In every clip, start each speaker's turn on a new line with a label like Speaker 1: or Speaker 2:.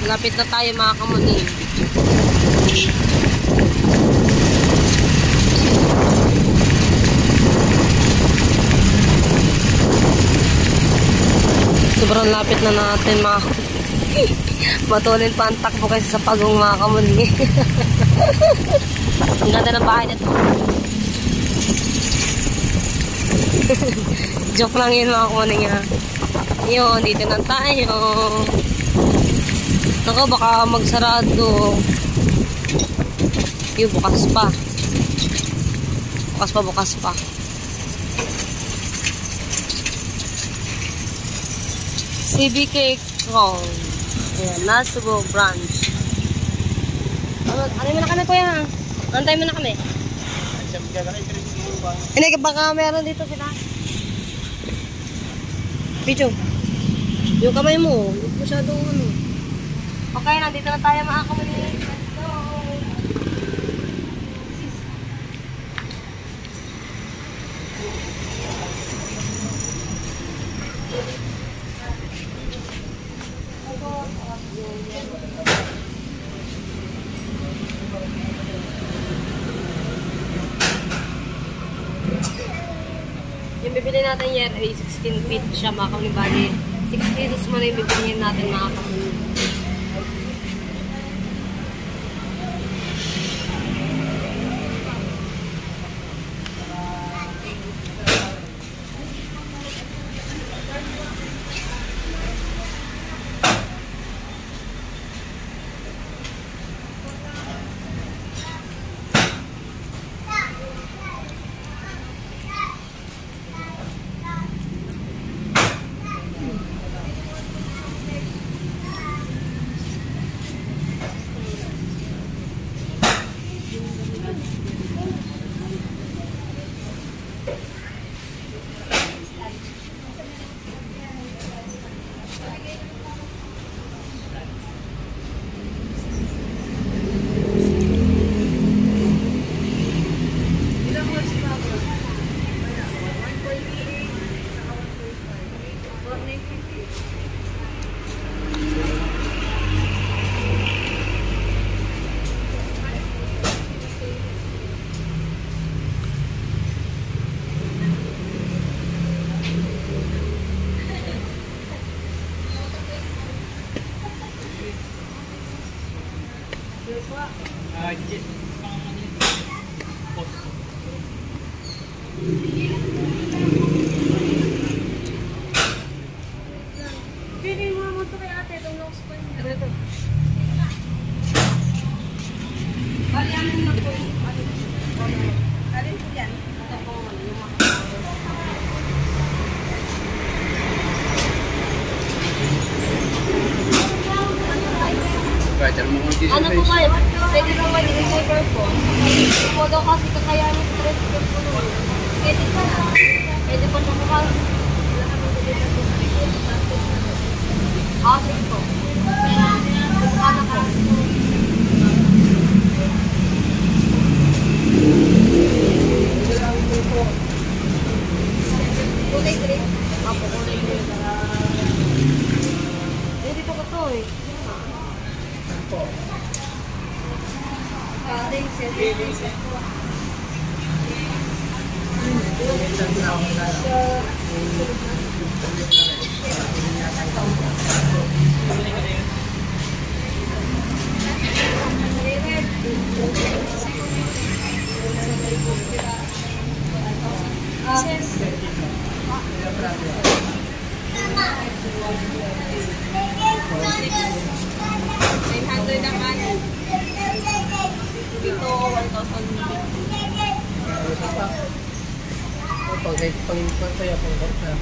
Speaker 1: Lapit na tayo mga kamuning. Sobrang lapit na natin mga matulin pa ang takbo kasi sa pagong mga kamuning. Ang ganda ng bahay nito. Joke lang yun mga kamuning ha. Yun, dito na tayo. Naku, baka magsarado. Yung bukas pa. Bukas pa. CBK Kong. Ayan, Nasubo branch. Ano mo na kami kuya? Antay mo na kami. Hindi, baka meron dito sila. Picho. Yung kamay mo. Huwag masyadong ano. Okay, nandito na tayo mga kamuning. Let's go! Yung bibili natin yan ay 16 feet siya mga kamuning. Bali, 6 pieces mo na yung bibili natin mga kamuning.
Speaker 2: Pili mo mo ito kay ate, itong long spoon niya.
Speaker 1: Ito. Bali, ano na po yung
Speaker 2: Alin po yan?
Speaker 1: ito po yung mga ano po kayo? Pwede po ba yung cyber po? Hindi po daw kasi kakayanin sa stress ko po nun. Pwede pa na. Pwede po siya bukas. Sige po. Subukan na po. Kulay green? Apo, kulay green. Dito ko to eh. Dito, 1,000.
Speaker 3: Pag-import sa'yo, pag-import siya.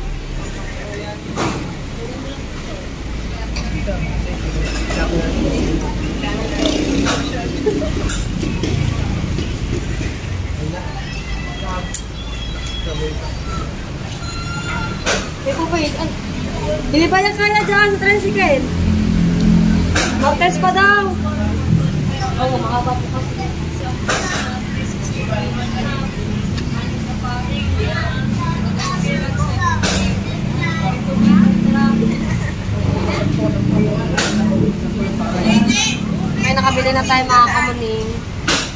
Speaker 2: Hindi pa niya kaya dyan sa tricycle. Martes pa daw.
Speaker 1: Oo, makaba po kasi.
Speaker 2: tayo mga kamuning.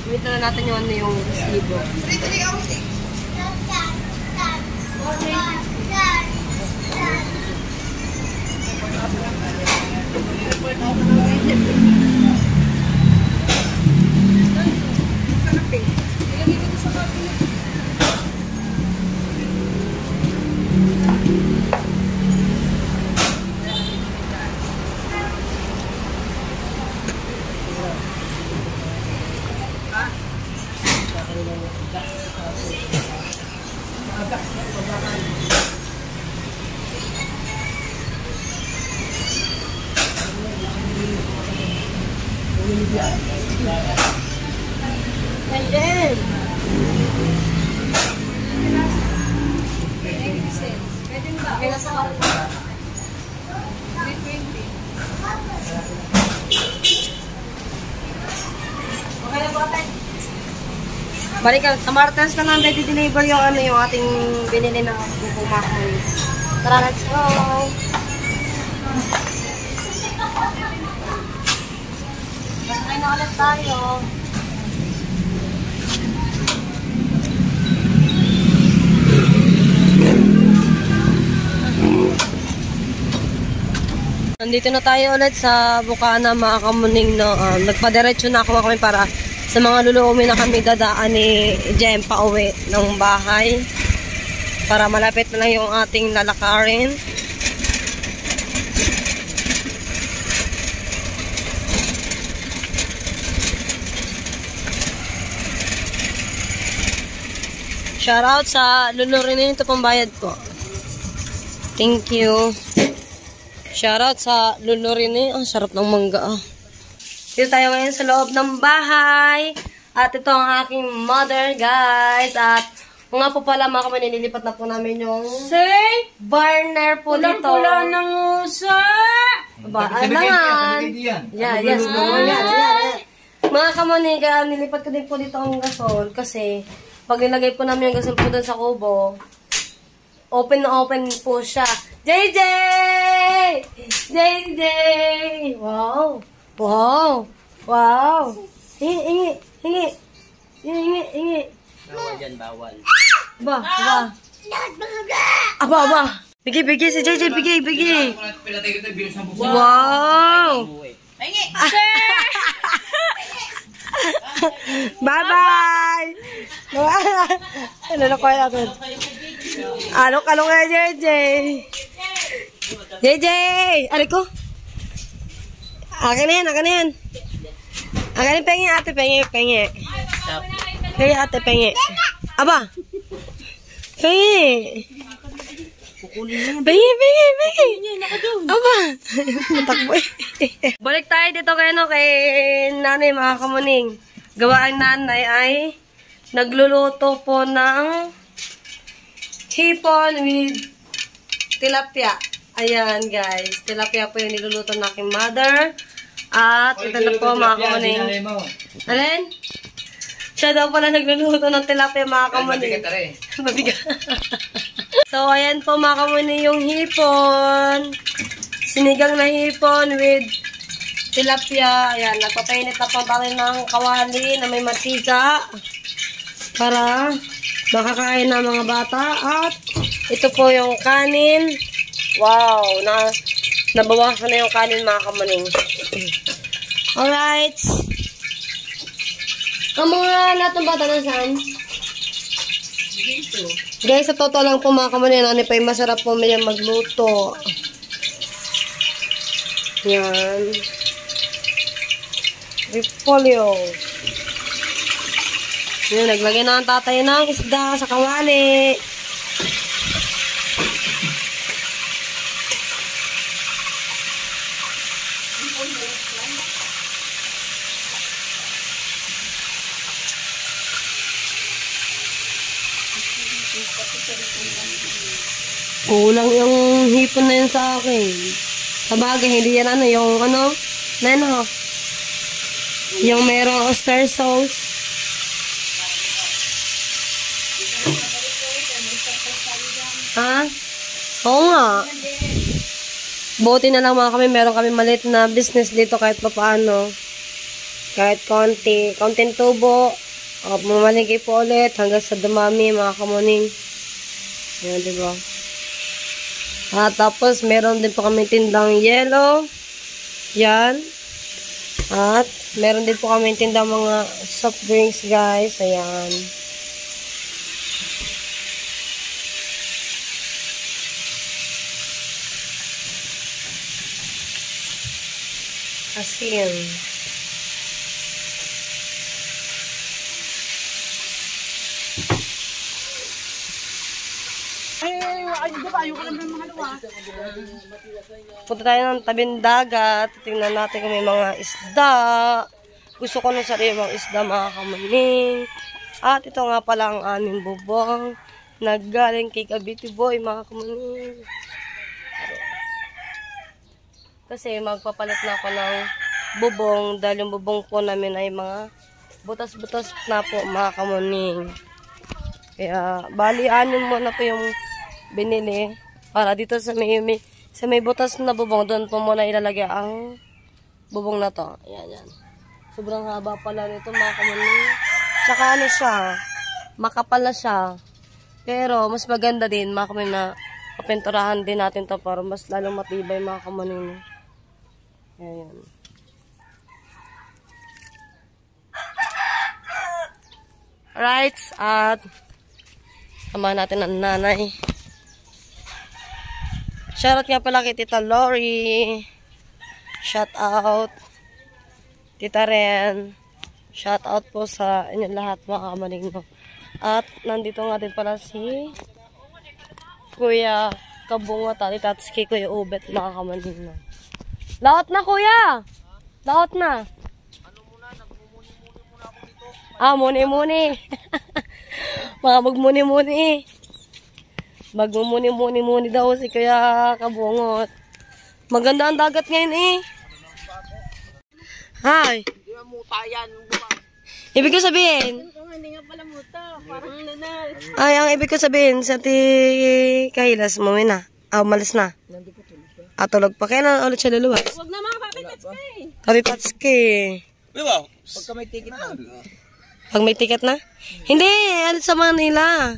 Speaker 2: Gawin na natin yung ano yung resibo. Ayan. Okay na sa balik ka, sa Martens na lang deliver yung ano yung ating binili na bukumakay. Tara, let's go! Masakay na ulit tayo. Nandito na tayo ulit sa Bukana mga kamuning no. Nagpadiretso na ako mga kami para sa mga luluumi na kami dadaan ni Jem pa uwi ng bahay para malapit na lang yung ating lalakarin. Shoutout sa lulurin ito pambayad ko. Thank you. Shoutout sa lulurin ang sarap ng mangga ah. Dito tayo ngayon sa loob ng bahay. At ito ang aking mother, guys. At nga po pala, mga kamay, nililipat na po namin yung burner po dito.
Speaker 1: Pula ng usa!
Speaker 2: Alangan! Yeah, yes, yan. Mga kamay, nilipat ko din po dito ang gasol. Kasi, pag nilagay po namin yung gasol po doon sa kubo, open na open po siya. JJ! JJ! Wow! Wow! Wow! Hingi!
Speaker 3: Bawal yan, bawal.
Speaker 2: Aba! Bigay si JJ, bigay! Wow! Bye-bye! Ano na kaya natin? Alok-alok kaya JJ! JJ! Aray ko! Akin na yan. Akin pengi, ate, pengi. Pengi, ate, pengi. Aba! Pengi! Pengi! Aba! Matakbo eh. Balik tayo dito kay nanay mga kamuning. Gawaan nanay ay nagluluto po ng hipon with tilapia. Ayan guys, tilapia po yung niluluto ng aking mother. At ito na po mga kamuning. Alin? Siya daw pala nagluluto ng tilapia mga kamuning. Mabigat. So ayan po mga kamuning yung hipon. Sinigang na hipon with tilapia. Ayan, nagpapainit na po tayo ng kawali na may matika. Para makakain ng mga bata. At ito po yung kanin. Wow, nabawasan na yung kanin mga kamuning. Alright. Ang mga natong bata na saan? Guys, sa totoo lang po mga kamuning, ano pa yung masarap po may magluto. Yan. Repolyo. Yan, naglagay na ang tatay ng isda sa kawali. Kulang yung hipon na yun sa akin. Sa bagay, hindi yan ano, yung ano, na ano, yung merong oyster sauce. Ha? Oo nga. Buti na lang mga kami, meron kami maliit na business dito kahit pa paano. Kahit konting tubo. Mamalingkay po ulit hanggang sa dumami mga kamuning. Ayan, diba? At tapos, meron din po kami tindang yellow. Yan. At, meron din po kami tindang mga soft drinks, guys. Ayan. Asin. Punta tayo ng tabing dagat. Tingnan natin kung may mga isda. Gusto ko ng sariwang isda mga kamaning. At ito nga pala ang aming bubong. Naggaling kay Kabiti Boy mga kamaning. Kasi magpapalit na ako ng bubong. Dahil yung bubong po namin ay mga butas-butas na po mga kamaning. Kaya bali anin mo na po yung binili. Para dito sa may butas na bubong, doon po muna ilalagay ang bubong na to. Ayan, yan. Sobrang haba pala nito mga kamuning. Tsaka ano siya, makapal na siya. Pero mas maganda din mga kamuning na papinturahan din natin to para mas lalong matibay mga kamuning. Ayan. Alright, at samahan natin ang nanay. Shoutout nga pala kay Tita Lori. Shout out. Tita Ren. Shout out po sa inyo lahat mga kamaning. At nandito nga din pala si Kuya Kabungot at Tatsuki Kuya Ubet mga kamaning. Laot na kuya! Laot na! Muni-muni. Mga magmuni-muni. Magmumuni-muni daw si Kuya Kabungot. Maganda ang dagat ngayon eh. Hi. Ibig ko sabihin.
Speaker 1: Hindi nga pala muta. Parang nanal.
Speaker 2: Ay, ang ibig ko sabihin sa ti Kahilas, umuwi na. Umalis na. Tulog pa. Kaya na ulit siya luluwas.
Speaker 1: Huwag na mga kakitotski.
Speaker 2: Kakitotski.
Speaker 3: Diba? Pagka may ticket na.
Speaker 2: Pag may ticket na? Hindi, alit sa Manila.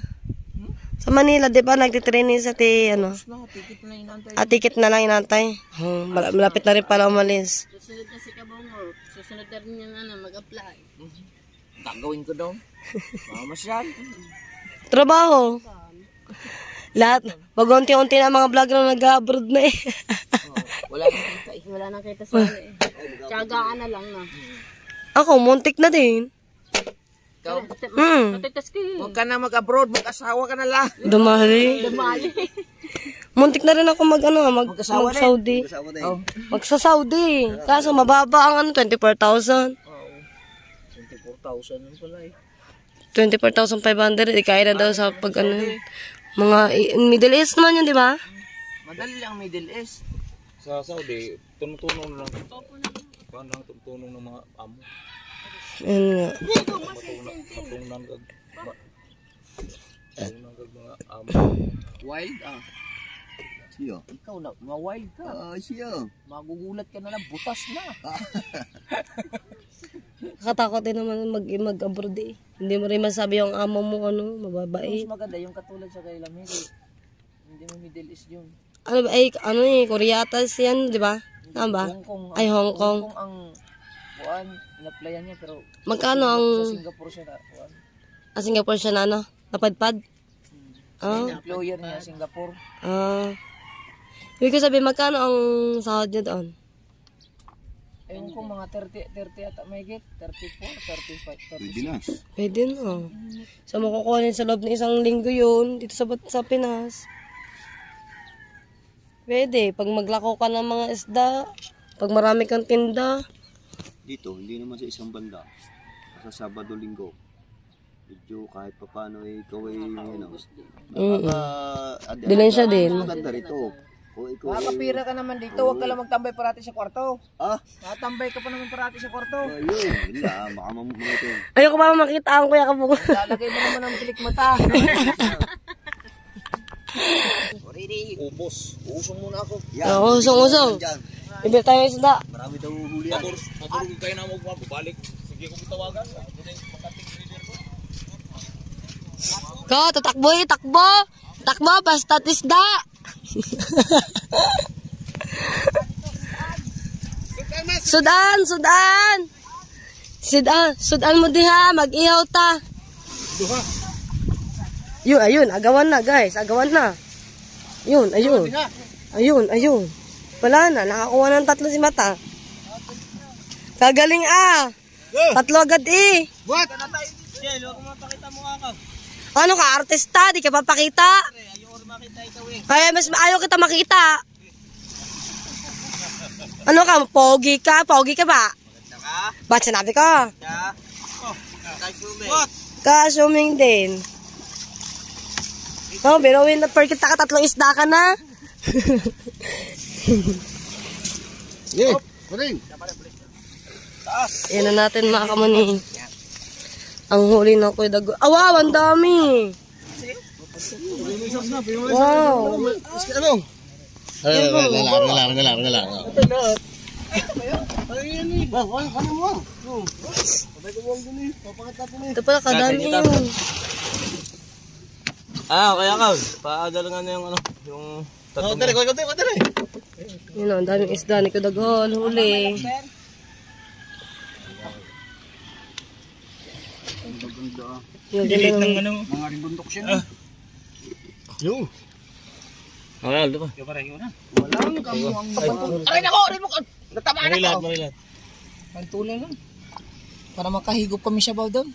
Speaker 2: Sa Manila, di ba, nagtitraining sa ticket na lang inantay. Malapit na rin pala umalis.
Speaker 1: Susunod na si Kabungot. Susunod na rin yung mag-apply.
Speaker 3: Gagawin ko daw. Mamasyal.
Speaker 2: Trabaho. Lahat, wag-unti-unti na mga vlog na nag-abroad na eh.
Speaker 3: Wala nang kita eh.
Speaker 1: Wala nang kita sa eh. Tsagaan na lang na.
Speaker 2: Ako, muntik na din.
Speaker 3: Ikaw,
Speaker 1: Kakitotski.
Speaker 3: huwag ka na mag-abroad, mag-asawa ka na lang.
Speaker 2: Dumali.
Speaker 1: Dumali.
Speaker 2: Muntik na rin ako mag-Saudi.
Speaker 3: Oh.
Speaker 2: Magsa-Saudi. Kaso mababa ang 24,000.
Speaker 3: 24,000 yun pala eh.
Speaker 2: 24,500. Kaya na daw sa pag mga Middle East naman yun, di ba?
Speaker 3: Madali lang Middle East.
Speaker 4: Sa Saudi, tunong-tunong lang. Paano lang tunong ng mga amo?
Speaker 2: Yun nga.
Speaker 4: Tunong mga amo.
Speaker 3: Wild ah.
Speaker 5: Siya?
Speaker 3: Ikaw na, ma-wild ka.
Speaker 5: Siya.
Speaker 3: Magugulat ka na lang, butas na.
Speaker 2: Nakatakot din naman mag-abroad eh. Hindi mo rin masabi yung amo mo mababait.
Speaker 3: Mas maganda yung katulad sa kay Lamiri. Hindi mo Middle East yun.
Speaker 2: Ano ba, Koreatas yan, di ba? Tama ba?
Speaker 3: Hong Kong.
Speaker 2: Ay, Hong Kong.
Speaker 3: Hong Kong ang buwan, in-applyan niya pero
Speaker 2: Magkano ang...
Speaker 3: sa Singapore siya na buwan.
Speaker 2: Singapore siya na napadpad?
Speaker 3: Yung employer niya Singapore.
Speaker 2: Ibig ko sabihin, magkano ang sahod niya doon?
Speaker 3: Ayun ko mga 30 ata may get, 34, 35, 36.
Speaker 5: Pwede na.
Speaker 2: Pwede na. So, makukuha sa loob ng isang linggo yun, dito sa Pinas. Pwede. Pag maglako ka ng mga isda, pag marami kang tinda.
Speaker 5: Dito, hindi naman sa isang banda. Sa Sabado, Linggo. Medyo kahit pa paano ikaw ay
Speaker 2: Dilensya din.
Speaker 5: Maganda rito. O ikaw
Speaker 3: Makakapira ka naman dito, huwag ka lang magtambay parati sa kwarto. Natambay ka pa naman parati sa kwarto.
Speaker 5: ayun. Wala, baka mga ito.
Speaker 2: Ayoko ba makita ang Kuya Kabungot?
Speaker 3: Lalagay mo naman ang pilik mata.
Speaker 4: Ubos.
Speaker 3: Uusong muna ako.
Speaker 2: Oo, usong-usong. Bibili tayo ng isda.
Speaker 5: Marami daw huli yan.
Speaker 4: Pabor kayo na magbabalik. Sige kung tawagan. Makating leader ko.
Speaker 2: Go, tatakbo eh, takbo. Takbo, basta isda. Sudan, sudan. Sudan mo diha, mag-ihaw ta. Yun, ayun, agawan na guys, agawan na. Yun, ayun. Ayun. Wala na, nakakuha ng 3 si Mata. Kagaling ah. 3 agad eh.
Speaker 3: What?
Speaker 2: Ano ka, artista? Di ka papakita? Kaya mas ayaw kita makita. Ano ka, pogi ka? Pogi ka ba? Ba't sinabi ko? Ka-assuming din. Oh, biruin na per kita ka 3 isda ka na. Yan na natin mga kamuni. Ang huli na ko dago. Wow, ang dami. Wow. Ito pala kadami yun.
Speaker 3: Kaya ka. Paadala nga na yung ano, yung tatlo.
Speaker 2: Yun o, ang daming isda ni Kudagol. Huli. Yung
Speaker 3: Delete ng
Speaker 2: ganda
Speaker 3: ano. Mga ribundok siya. Yo. Aldo pa. Walang kamuang. Aray nako, remote. Natamaan ako. Marilat. Pantulan lang. Para makahigop kami sa bawdon.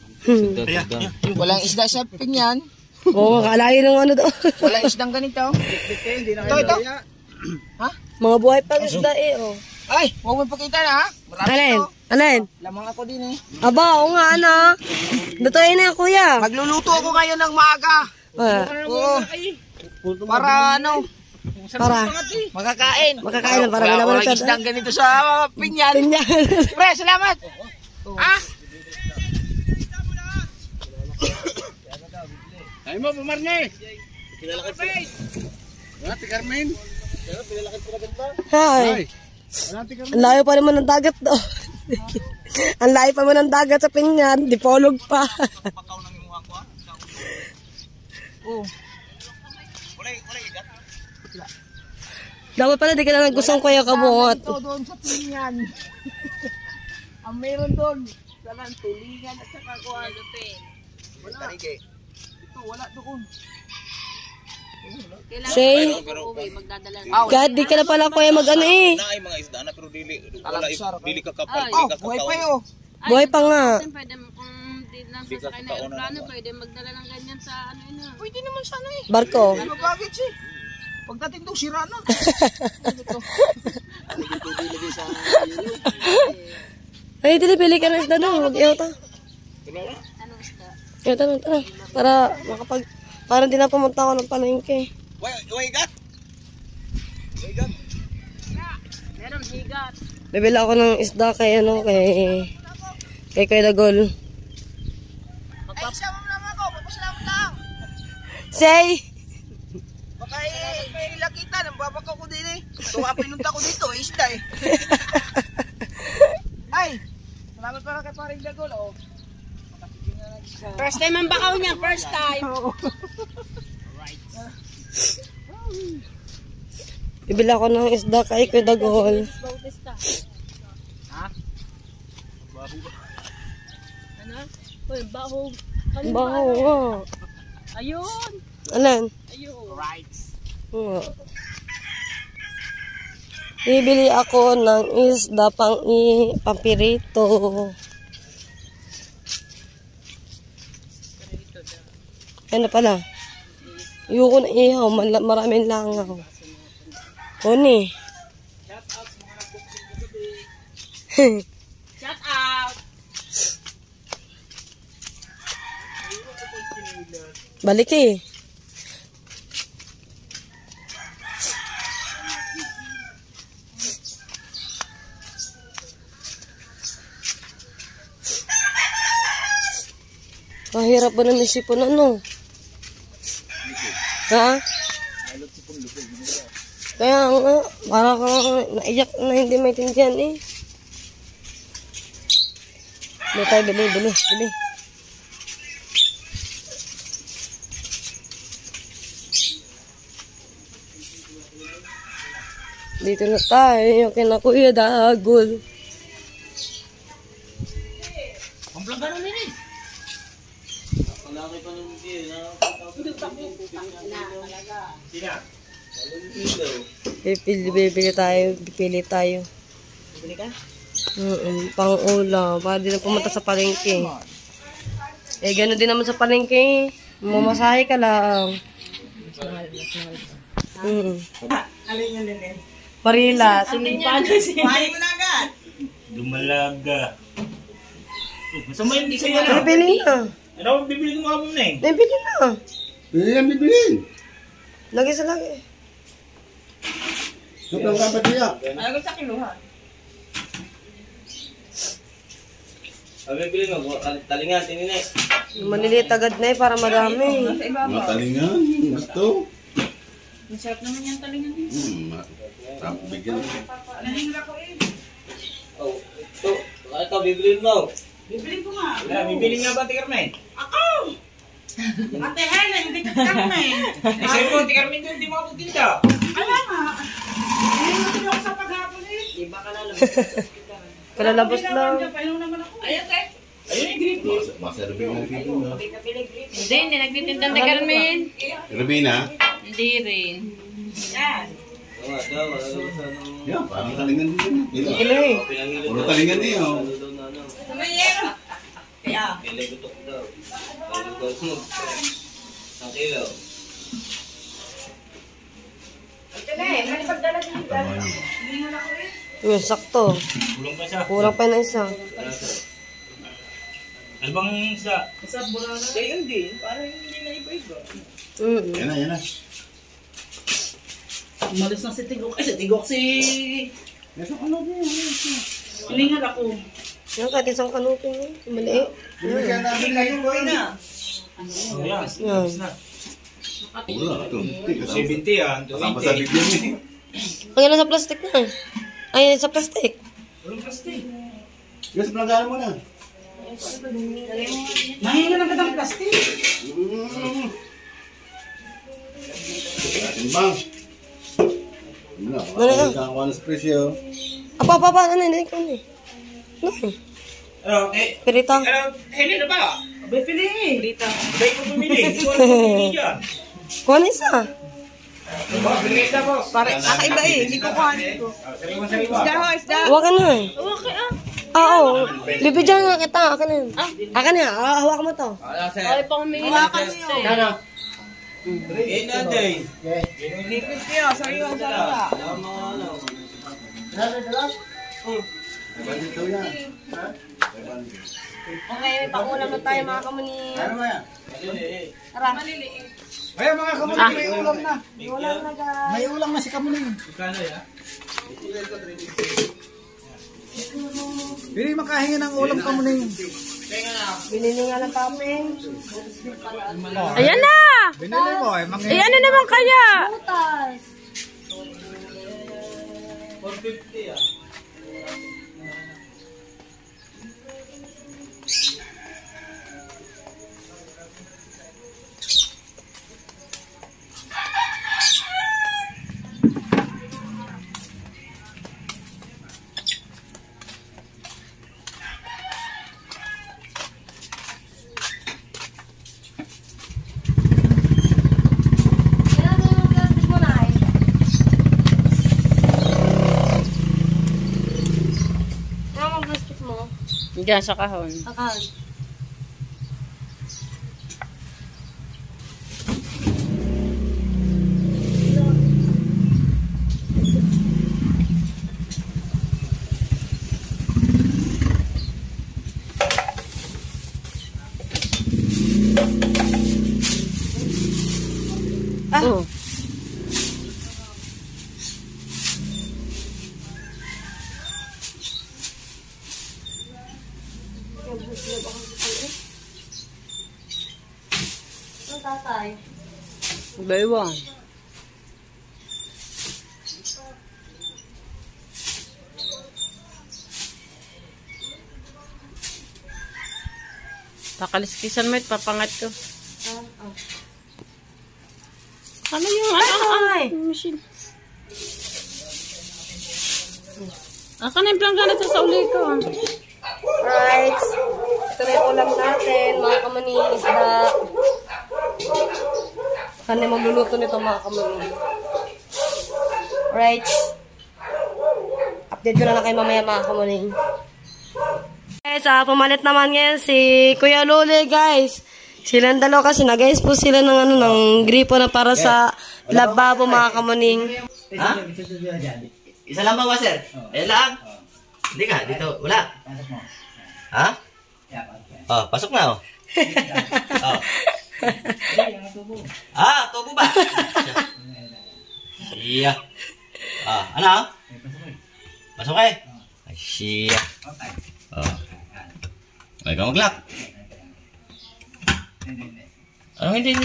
Speaker 3: Walang isda sa pinyan.
Speaker 2: Oo, kalahin ng ano daw.
Speaker 3: Walang isdang ganito. Ito. Ha?
Speaker 2: Mga buhay pang isda eh, oh.
Speaker 3: Ay, huwag mo pakita na ha. Marami
Speaker 2: Alin?
Speaker 3: ito.
Speaker 2: Alin?
Speaker 3: Lamang ako din eh.
Speaker 2: Aba, oo nga, ano. Lutuin na yan, kuya.
Speaker 3: Magluluto ako ngayon ng maaga. Oo. Para ano?
Speaker 2: Para.
Speaker 3: Makakain.
Speaker 2: Makakain lang, para may laman
Speaker 3: Walang
Speaker 2: sa-
Speaker 3: isdang ganito sa pinyan.
Speaker 2: Pinyan.
Speaker 3: Pre, salamat. Ah? Ay mo, Marne. Kilala ka pa. Ate Carmen.
Speaker 2: Hi. Ang layo pa naman ng dagat do. Ang layo pa naman ng dagat sa Pinyan. Dipolog pa.
Speaker 3: Oh.
Speaker 2: Dapat pala di ka na nagusong kuya kabungot.
Speaker 3: Ito doon sa pinyan. Ang meron doon. Salang tulingan at saka kuha. Wala. Ito, wala doon.
Speaker 2: Say,
Speaker 1: Uwi, magdadala.
Speaker 2: God, di ka na pala kuya mag-ano eh.
Speaker 4: Naay mga isda na pero dili kakapal.
Speaker 3: Oh, buhay pa yun.
Speaker 2: Buhay pa nga.
Speaker 1: Kasi pwede, kung di lang sasakay na aeroplano, pwede magdala ng ganyan sa ano yun.
Speaker 3: Pwede naman sana eh.
Speaker 2: Barko.
Speaker 3: Ano bagay siya? Pagdating daw sira na.
Speaker 2: Ay, pili ka na isda doon. Mag-iyaw ta.
Speaker 1: Anong isda?
Speaker 2: Iyaw ta, tara. Para makapag... Parang di na pumunta ako ng palengke.
Speaker 4: Wait, gat.
Speaker 1: Meron higat.
Speaker 2: Bibili ako ng isda kay ano, kay Dagol.
Speaker 3: Ay, isama mo naman ako. Papasalamat lang.
Speaker 2: Say!
Speaker 3: Baka nila kita. Nambabaka ko din eh. Tuwa pinunta ko dito. Isda eh. Ay! Salamat para kay Paring Dagol. Oh.
Speaker 1: First time ang bakaw niya, first time.
Speaker 2: Bibili ako ng isda kay Dagol.
Speaker 1: Bautista.
Speaker 3: Ha?
Speaker 1: Ano? Uy, baho.
Speaker 2: Baho nga.
Speaker 1: Ayun.
Speaker 2: Alan?
Speaker 1: Ayun.
Speaker 3: Right.
Speaker 2: Nga. Bibili ako ng isda pampirito. Ano pala? Ayoko na ihaw. Maraming langaw. Kuni.
Speaker 1: Shout out.
Speaker 2: Balik eh. Mahirap ba na may sipon ano? Ha? Kaya nga, para ka naiyak na hindi maintindihan eh. Bili tayo, bili. Dito na tayo, kina Kuya Dagol.
Speaker 3: Ang plangga na nini.
Speaker 2: Bibili tayo. Bibili ka? Pang ulam. Para din na pumunta sa palengke. Eh, gano'n din naman sa palengke. Mamasahe ka lang. Marila.
Speaker 3: Lumalaga. Masama yung di sa'yo na.
Speaker 2: Bibili na.
Speaker 3: Ano, bibili ko mga mo na eh.
Speaker 2: Bibili na.
Speaker 5: Bibili.
Speaker 2: Lagi sa lagi.
Speaker 5: Sobrang kapat niya.
Speaker 1: Ayaw sa kiluhan.
Speaker 3: Bibili mo, talingan, tinine.
Speaker 2: Maliliit agad na eh, para madami.
Speaker 5: Matalingan. Gusto.
Speaker 1: Masarap naman yung talingan.
Speaker 5: Bigyan.
Speaker 3: Oh, ito. Baka ito, bibili mo.
Speaker 1: Bibili ko nga.
Speaker 3: Bibili nga ba, Ate Carmen?
Speaker 1: Ako! Ate Helen, hindi ka kami.
Speaker 3: Isa'yo mo, Ate Carmen, hindi mo ako tinda.
Speaker 1: Kaya nga. Hindi ako sa paghapon eh. Iba ka na lang.
Speaker 2: Kalalabas lang.
Speaker 1: Painom naman ako. Ayun eh.
Speaker 3: Ayun yung green tea.
Speaker 5: Masarapin ng dito na.
Speaker 1: Hindi nagtitinda ni Carmen.
Speaker 5: Rabina?
Speaker 1: Hindi rin. Yan.
Speaker 5: Yan, parang talingan din.
Speaker 2: Ilo eh.
Speaker 5: Puro talingan din.
Speaker 1: Sumayero. Kaya.
Speaker 3: Ang kilo.
Speaker 1: Ito na eh. May pagdala dito.
Speaker 2: Yun, sakto.
Speaker 3: Kulong pa siya.
Speaker 2: Kulang pa na isa.
Speaker 3: Ano bang isa?
Speaker 1: Sa burana. Kaya hindi. Parang hindi na iba-iba.
Speaker 5: Yan na.
Speaker 1: Umalis na si Tigok. Ay, si Tigok si... Hiningal ako.
Speaker 2: Yan, kahit isang kanupin eh. Maliit.
Speaker 1: Hindi kayo ko na.
Speaker 3: Oh, yan.
Speaker 2: Yan.
Speaker 3: Na.
Speaker 5: Puro.
Speaker 3: 70 yan.
Speaker 5: Kasama sa bigyan eh.
Speaker 2: Ang yan sa plastic na. Ay, sa plastic.
Speaker 3: Walang plastic.
Speaker 5: Yes, planggana mo na.
Speaker 1: Mahinga ng katang plastic.
Speaker 5: Atin bang? Wala,
Speaker 2: Wala.
Speaker 5: kakakuha ng presyo.
Speaker 2: Apa, ano yun? Ikaw na eh. Ano?
Speaker 3: Ano, eh?
Speaker 2: Pirita.
Speaker 3: Ano, hili na ba?
Speaker 1: Abay, pili. Dito.
Speaker 3: Abay ko pumili. Hindi ko alam pumili dyan.
Speaker 2: Kuha na isa.
Speaker 3: Bilis na po.
Speaker 1: Kakaiba eh. Hindi ko kuhan.
Speaker 3: Sariwa.
Speaker 2: Huwag ka na eh.
Speaker 1: Okay ah.
Speaker 2: Oo. Bibidyan nga kita. Akin na yun. Akin na. Hawak mo to.
Speaker 1: Ay, pang humingi ng plastic.
Speaker 3: Eh, naday.
Speaker 1: Lipid kayo. Sariwa.
Speaker 2: Okay, may pangulam na tayo mga kamuni. Tara. Maliliit.
Speaker 6: Ay, mga kamuning, may ulam na. May ulam na si kamuning.
Speaker 3: Kano ya?
Speaker 6: Pili makahingi ng ulam kamuning.
Speaker 2: Binili nga ng topping.
Speaker 1: Ayan na!
Speaker 6: Binili mo eh.
Speaker 1: Eh, ano naman kaya?
Speaker 2: Butas.
Speaker 3: 450 ah.
Speaker 2: Kailan na yung plastic mo na eh? Kailan ang plastic mo?
Speaker 1: Diyan sa kahon.
Speaker 2: Akan.
Speaker 1: Oh.
Speaker 2: Ang tatay.
Speaker 1: Baywang.
Speaker 7: Pakaliskisan mo ito, papangat ko. Ano yung machine? Aka na yung planggana sa uli ko.
Speaker 2: Right. Ito na yung ulam natin, mga kamaning isda. Kani magluluto nito, mga kamaning. Right. Update ko na lang kayo mamaya, mga kamaning. Guys, pumalit naman ngayon si Kuya Luli, guys. Silang dalawa kasi nag-guys po sila ng ng gripo na para sa lababo, mga kamaning.
Speaker 3: Ha? Isa lang ba, sir? Ayan lang. Hindi ka, dito. Wala. Ha? Oh, pasok na, oh. Oh. Ah, tubo ba? Siya. Ah, ano? Pasok eh. Ay, siya. Oh. Ay, ka mag-lock. Ano, hindi.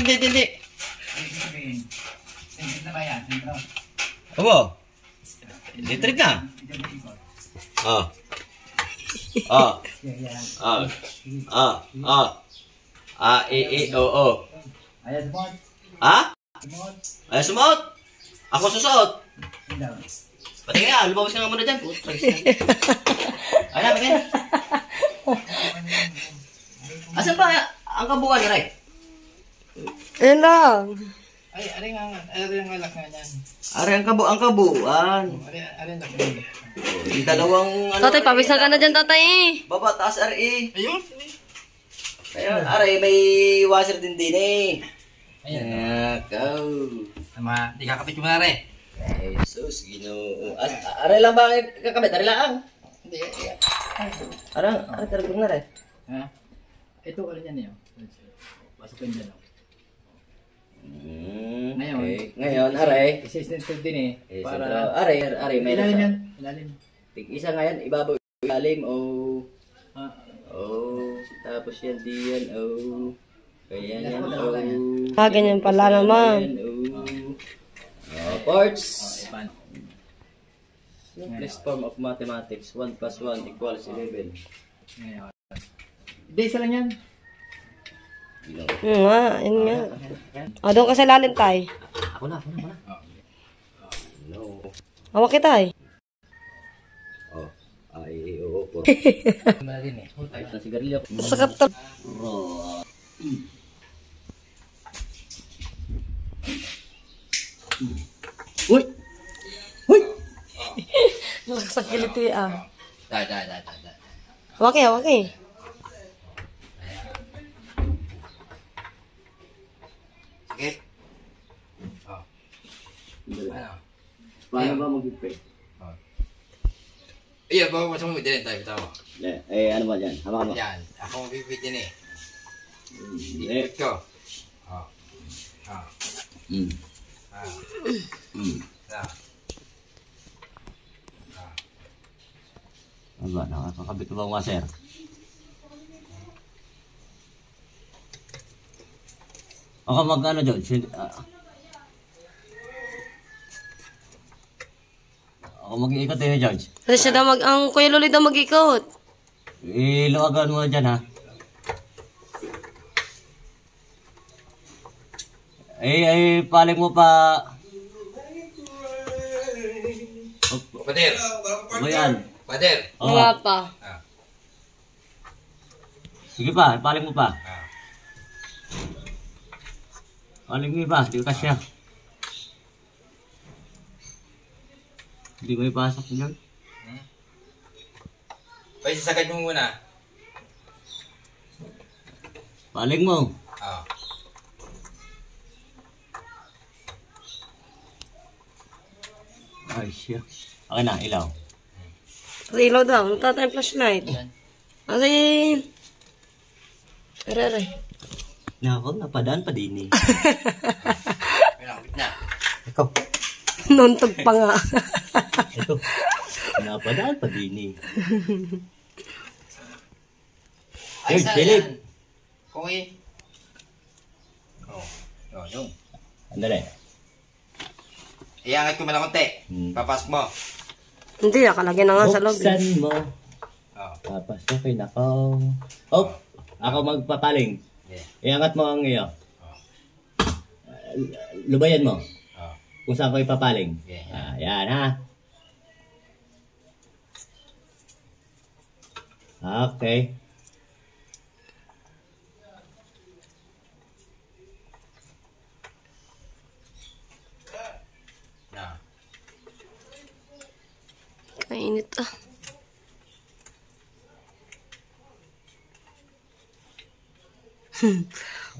Speaker 3: Opo. Electric na. Oh. Oh. Oh. O. Ha? Ayaw sumuot. Ako susuot. Pati nga, lumabas ka nga muna dyan. Ay na, pati. Asan ba ang kabuuan, Ray?
Speaker 2: Ayun lang.
Speaker 6: Ay, ari ang alak nga niyan.
Speaker 3: Ari ang kabuuan.
Speaker 6: Ari ang lak nga.
Speaker 3: Yung dalawang
Speaker 2: Tatay, pawisan ka na dyan, tatay.
Speaker 3: baba, taas, ari.
Speaker 6: Ayun.
Speaker 3: Ayun, ari, may washer din eh.
Speaker 6: Ayan.
Speaker 3: Ikaw.
Speaker 6: Tama, di kakapit ko na rin.
Speaker 3: Ay, sus, ginoo. Ari lang ba kakabit? Ari lang.
Speaker 6: Hindi.
Speaker 3: Ari talagang na rin.
Speaker 6: Ha? Ito ano yan yun. Pasukin dyan. Ngayon.
Speaker 3: Okay. Ngayon, ari.
Speaker 6: Isa-sensitive din eh.
Speaker 3: Para... Ari, may
Speaker 6: Ilalim
Speaker 3: nasa.
Speaker 6: yan. Ilalim.
Speaker 3: Isa ngayon, ibabaw ilalim,
Speaker 6: Ah.
Speaker 3: tapos yan, diyan, kaya yan,
Speaker 2: Ganyan pala naman.
Speaker 3: parts.
Speaker 6: Paano?
Speaker 3: Simplest form of mathematics, 1 plus 1 equals 11.
Speaker 6: Ngayon. Hindi, isa lang yan.
Speaker 2: Yun nga. Doon ka sa lalim, tay.
Speaker 3: Ako na. No.
Speaker 2: Hawak kita, eh.
Speaker 3: Po.
Speaker 6: Wala din eh.
Speaker 3: Ayos na sigarilyo.
Speaker 2: Sakap to.
Speaker 3: Uy!
Speaker 2: Lakas sa kiliti, ah.
Speaker 6: Da.
Speaker 2: Hawak eh.
Speaker 6: Sige. Oh. Ano?
Speaker 3: Paano ba mag-pay?
Speaker 6: Iya, bawa mo din tayo bitaw.
Speaker 3: Ano ba dyan? Hamak mo.
Speaker 6: Yan, ako mabibit din eh.
Speaker 3: Hindi.
Speaker 6: Ko. Oh.
Speaker 3: Ano ba? Nakakabit ko ba ang washer? Ako mag-ano dyan? Ako mag-iikot tayo, George.
Speaker 2: Kasi siya daw ang Kuya Luli daw mag-ikot.
Speaker 3: Iluwagan mo dyan, ha? Paling mo pa.
Speaker 6: Pader.
Speaker 3: Ano yan?
Speaker 6: Pader.
Speaker 2: Wala pa.
Speaker 3: Sige pa, paling mo pa. Paling mo pa, di ko kasya. Hindi mo ipasok dyan.
Speaker 6: Ay, sasagad mo muna.
Speaker 3: Paling mo. Ay, siya. Okay na, ilaw.
Speaker 2: Ilaw daw. Tatay flashlight. Kasi... Aray.
Speaker 3: Nako, napadaan pa din eh.
Speaker 6: Pinakabit na.
Speaker 3: Ikaw.
Speaker 2: Nuntog pa nga.
Speaker 3: Ito. Napadaan pa din eh.
Speaker 6: Ay,
Speaker 3: Hey, Philip.
Speaker 6: Kung eh. Yung.
Speaker 3: Andali.
Speaker 6: Iangat ko muna konti. Papasok mo.
Speaker 2: Hindi, nakalagay na nga sa loob.
Speaker 3: Buksan mo.
Speaker 6: Oh.
Speaker 3: Papasokin ako. Oh, Ako magpapaling. Iangat mo ang iyo. Lubayan mo. Kung saan ko ipapaling. Yan ha. Okay.
Speaker 2: Kainit ah.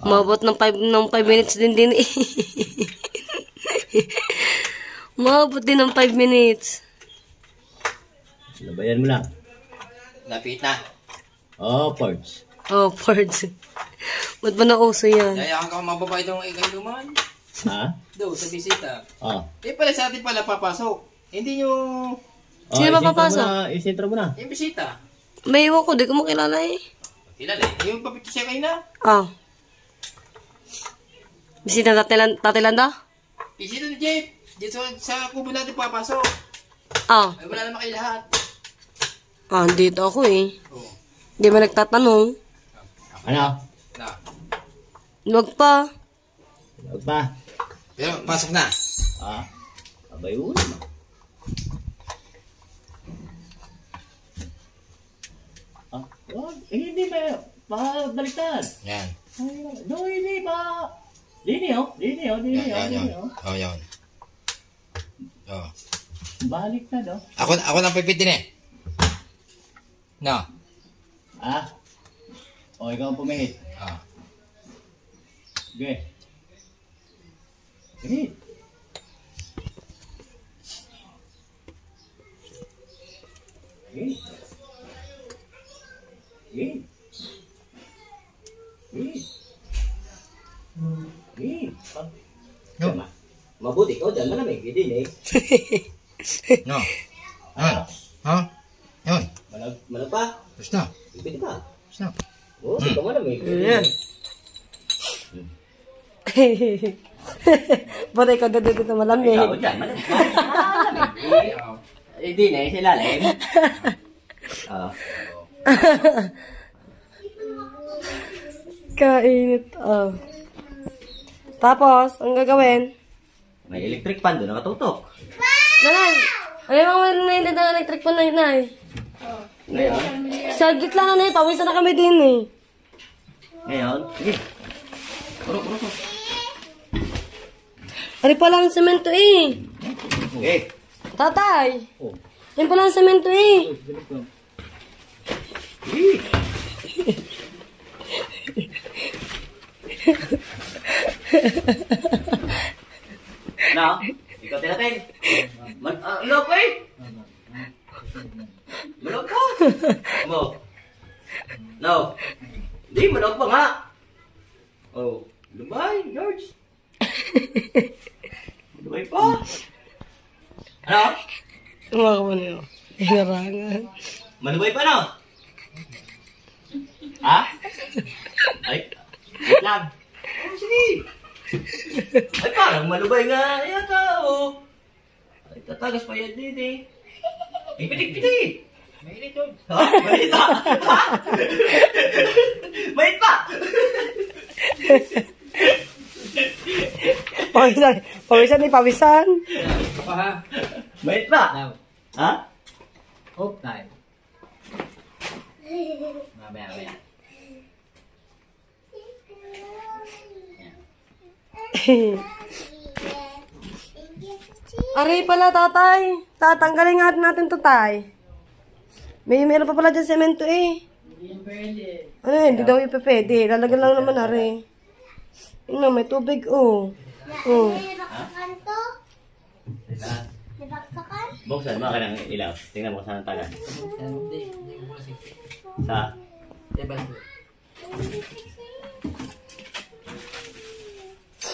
Speaker 2: Umabot ng 5 minutes din eh. Umabot din ng 5 minutes.
Speaker 3: Lubayan mo lang.
Speaker 4: Lapit na.
Speaker 3: Oh, Porge.
Speaker 2: Oh, Porge. Ba't ba nauso yan?
Speaker 4: Yayakan ka mababay doon ikay duman.
Speaker 3: Ha?
Speaker 4: Doon, sa bisita.
Speaker 3: Oh.
Speaker 4: Pala sa atin pala papasok. Hindi nyo...
Speaker 2: Sino ba papasok?
Speaker 3: Isintro mo na.
Speaker 4: Yung bisita.
Speaker 2: May iwan ko, di ko makilala eh.
Speaker 4: Kilala eh. Yung papito siya kayo na.
Speaker 2: Ah. Bisita tatilanda?
Speaker 4: Bisita ni Jeff. Dito sa kubo natin papasok.
Speaker 2: Ah.
Speaker 4: Ay wala naman kayo lahat.
Speaker 2: Ah, dito ako eh.
Speaker 4: Oo.
Speaker 2: Di ba nagtatanong?
Speaker 3: Ano?
Speaker 4: Na.
Speaker 2: Huwag pa.
Speaker 3: Huwag pa.
Speaker 4: Pero pasok na.
Speaker 3: Ah. Abay ulo mo. Ah. Oh, hindi ba? Baliktad.
Speaker 4: Yan.
Speaker 3: No, hindi ba? Dini oh.
Speaker 4: Oh, yan. Oh.
Speaker 3: Baliktad oh.
Speaker 4: Ako nang pipitin eh. No.
Speaker 3: Ah. O, ikaw ang pumihit.
Speaker 4: Ah.
Speaker 3: Okay. Pumihit. Pumihit. Pumihit. Pumihit. Pumihit.
Speaker 4: No.
Speaker 3: Mabuti ko dyan, malamig. Hindi eh.
Speaker 4: No. Yan. Ha? Yan.
Speaker 3: Malag pa.
Speaker 4: Tapos na.
Speaker 3: Pwede pa.
Speaker 4: Tapos na.
Speaker 3: Oo, ito malamig.
Speaker 2: Ayan. Buti ko dito malamig.
Speaker 3: Ikaw dyan, malamig. Hindi na, sa ilalim.
Speaker 2: Kainit ah. Tapos, ang gagawin?
Speaker 3: May electric fan doon, nakatutok.
Speaker 2: Nanay! Ano yung mga naiintindihan ng electric pan na yun, Nay?
Speaker 3: Ngayon?
Speaker 2: Sa gitla na nito, pawisan na kami din eh.
Speaker 3: Ngayon? Sige. Puro.
Speaker 2: Ari pala ang semento eh.
Speaker 3: Okay.
Speaker 2: Tatay!
Speaker 3: Oh.
Speaker 2: Yan pala ang semento eh.
Speaker 3: Now, ikaw tinatin. Lop eh! Malog ka! Mo. No. Hindi, malog pa nga. Oh. Lumay, George. Lumay pa. Ano?
Speaker 2: Mga ka niyo. Hinarangan.
Speaker 3: Malubay pa no? Ha? Ay, wait lang. Oh, sige. Ay, parang malubay nga yata, oh. Ay, tatagas pa yan din eh. Ay, pitik-pitik. Mainit yun. Ha? Mainit pa? Ha? Mainit pa?
Speaker 2: Pawisan eh, pawisan.
Speaker 3: Mainit pa? Ha?
Speaker 6: Oh, tayo. Mamaya.
Speaker 2: Ari pala, tatay. Tatanggalin nga natin to, tay. Meron pa pala dyan semento eh. Ano, hindi daw yung pwede. Lalagyan lang naman, ari. Yun may tubig, oh. Oh.
Speaker 1: Nibaksakan to? Nibaksakan?
Speaker 3: Buksan mo ka ng ilaw. Tingnan mo saan ang taga. Sa?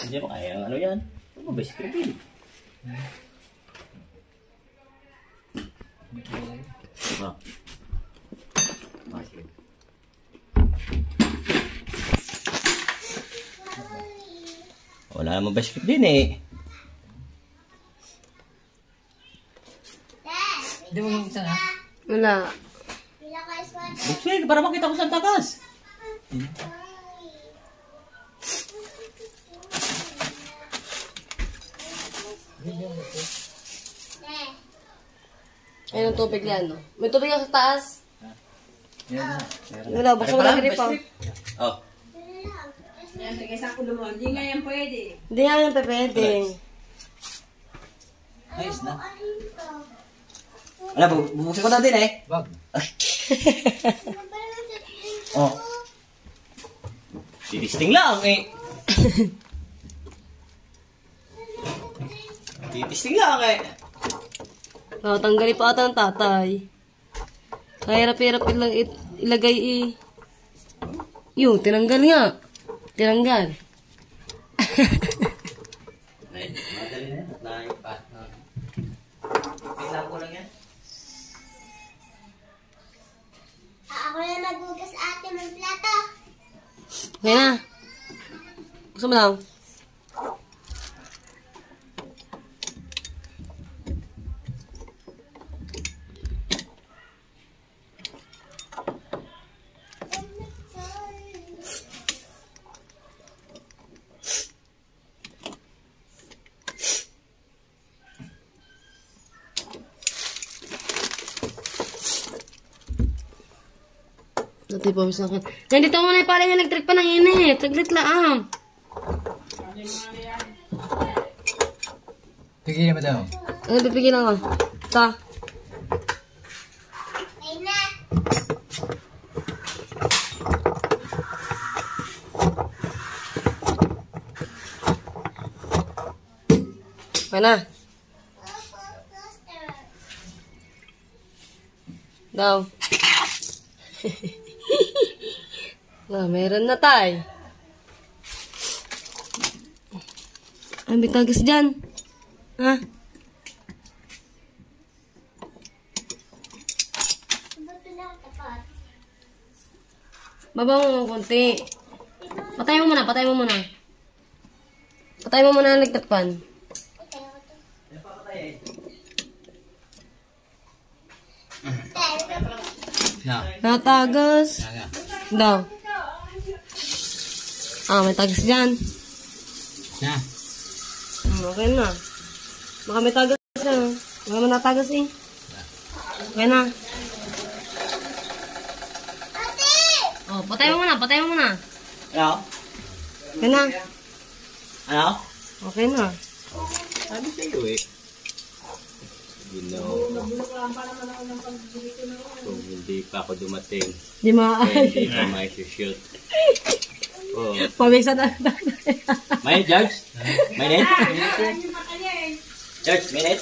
Speaker 3: Hindi mo kaya ang ano yan. Ano ba scripting? Oh. Sige. Wala namang basket din eh.
Speaker 6: Hindi mo yung isa na?
Speaker 2: Wala.
Speaker 3: Buksin, para makita ko saan tagas.
Speaker 2: Ayun ang tubig yan, no? May tubig yan sa taas. Wala, buksan mo lang rin pa.
Speaker 5: Oh.
Speaker 7: Yan, sa kulo mo. Hindi nga yan pwede.
Speaker 2: Hindi nga yan pwede.
Speaker 3: Ayos na.
Speaker 5: Wala, bubuksan ko na din eh.
Speaker 3: Wag.
Speaker 5: Oh. Titisting lang eh. Titisting lang eh.
Speaker 2: Oh, tanggalin pa ata ng tatay. Kahirap-hirap ilagay Yung, tinanggal nga. Tinanggal.
Speaker 5: Madali na. Naayos pa. Kailangan ko lang yan.
Speaker 1: Ako na magbukas ate ng plato.
Speaker 2: Okay na. Gusto mo lang? Dati pa sa akin. Nandito muna yung pala yung electric pa ng init. Saglit lang.
Speaker 3: Pigilan mo daw.
Speaker 2: Ano, pipigilan ko? Ta.
Speaker 1: Ayun na.
Speaker 2: Mana? Daw. Meron na tayo. Ang bitagas dyan. Ha? Baba mo ng konti. Patay mo muna, patay mo muna. Patay mo muna ang ligtatpan.
Speaker 3: Na.
Speaker 2: Natagas. Daw. Ah, may tagas dyan.
Speaker 3: Na.
Speaker 2: Okay na. Baka may tagas na. Baka may natagas eh. Okay na. Oh, patay mo muna, patay mo muna.
Speaker 5: Ano?
Speaker 2: Okay na.
Speaker 5: Ano?
Speaker 2: Okay na.
Speaker 5: Sabi sa'yo eh. You know. Kung hindi pa ako dumating,
Speaker 2: Di maay.
Speaker 5: hindi pa may shoot. Oh.
Speaker 2: Pabisa na.
Speaker 5: May George? May net? George, may net?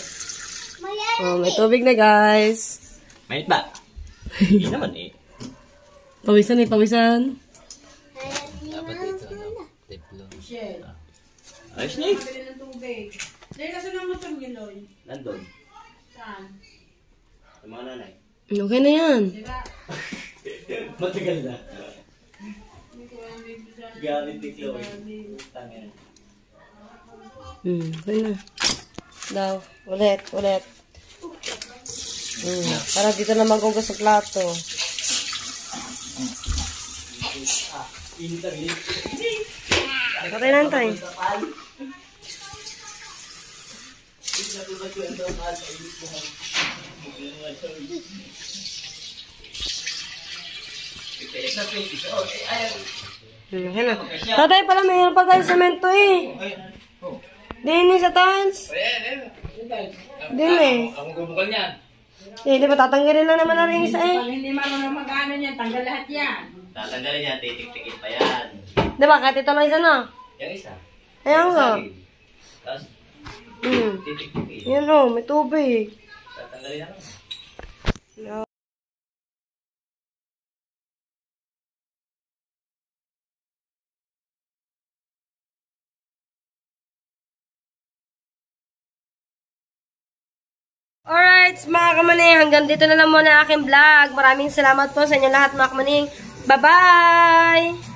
Speaker 2: Oh, may tubig na guys.
Speaker 5: May net ba? Hindi naman eh.
Speaker 2: Pawisan eh, pawisan.
Speaker 3: Dapat ito, ano? Tiplo.
Speaker 5: Ayos na eh.
Speaker 7: Pili ng tubig. Dahil nasa ng motor niyo, Loy.
Speaker 5: Nandun.
Speaker 7: Saan?
Speaker 5: Sa mga nanay.
Speaker 2: Okay na yan.
Speaker 5: Matagal na. Gamit ni Chloe. Tangin.
Speaker 2: Okay na. Daw, ulit, ulit. Para dito na magugas sa plato. Patay na tayo. Okay na. Tatay pala, mayroon pa tayo semento eh. Din sa tiles. Din eh.
Speaker 3: Ang gubukal niyan.
Speaker 2: Eh, di ba tatanggalin lang naman na rin isa eh.
Speaker 7: Pag hindi marunong mag-ano niyan, tanggal lahat yan.
Speaker 5: Tatanggalin niya, titik-tikin pa yan.
Speaker 2: Di ba, kahit ito lang isa na.
Speaker 5: Yung isa.
Speaker 2: Ayan nga.
Speaker 5: Tapos, titik-tikin.
Speaker 2: Yan o, may tubig.
Speaker 5: Tatanggalin na lang.
Speaker 2: Alright, mga kamaning, hanggang dito na lang muna aking vlog. Maraming salamat po sa inyo lahat, mga kamaning. Bye-bye!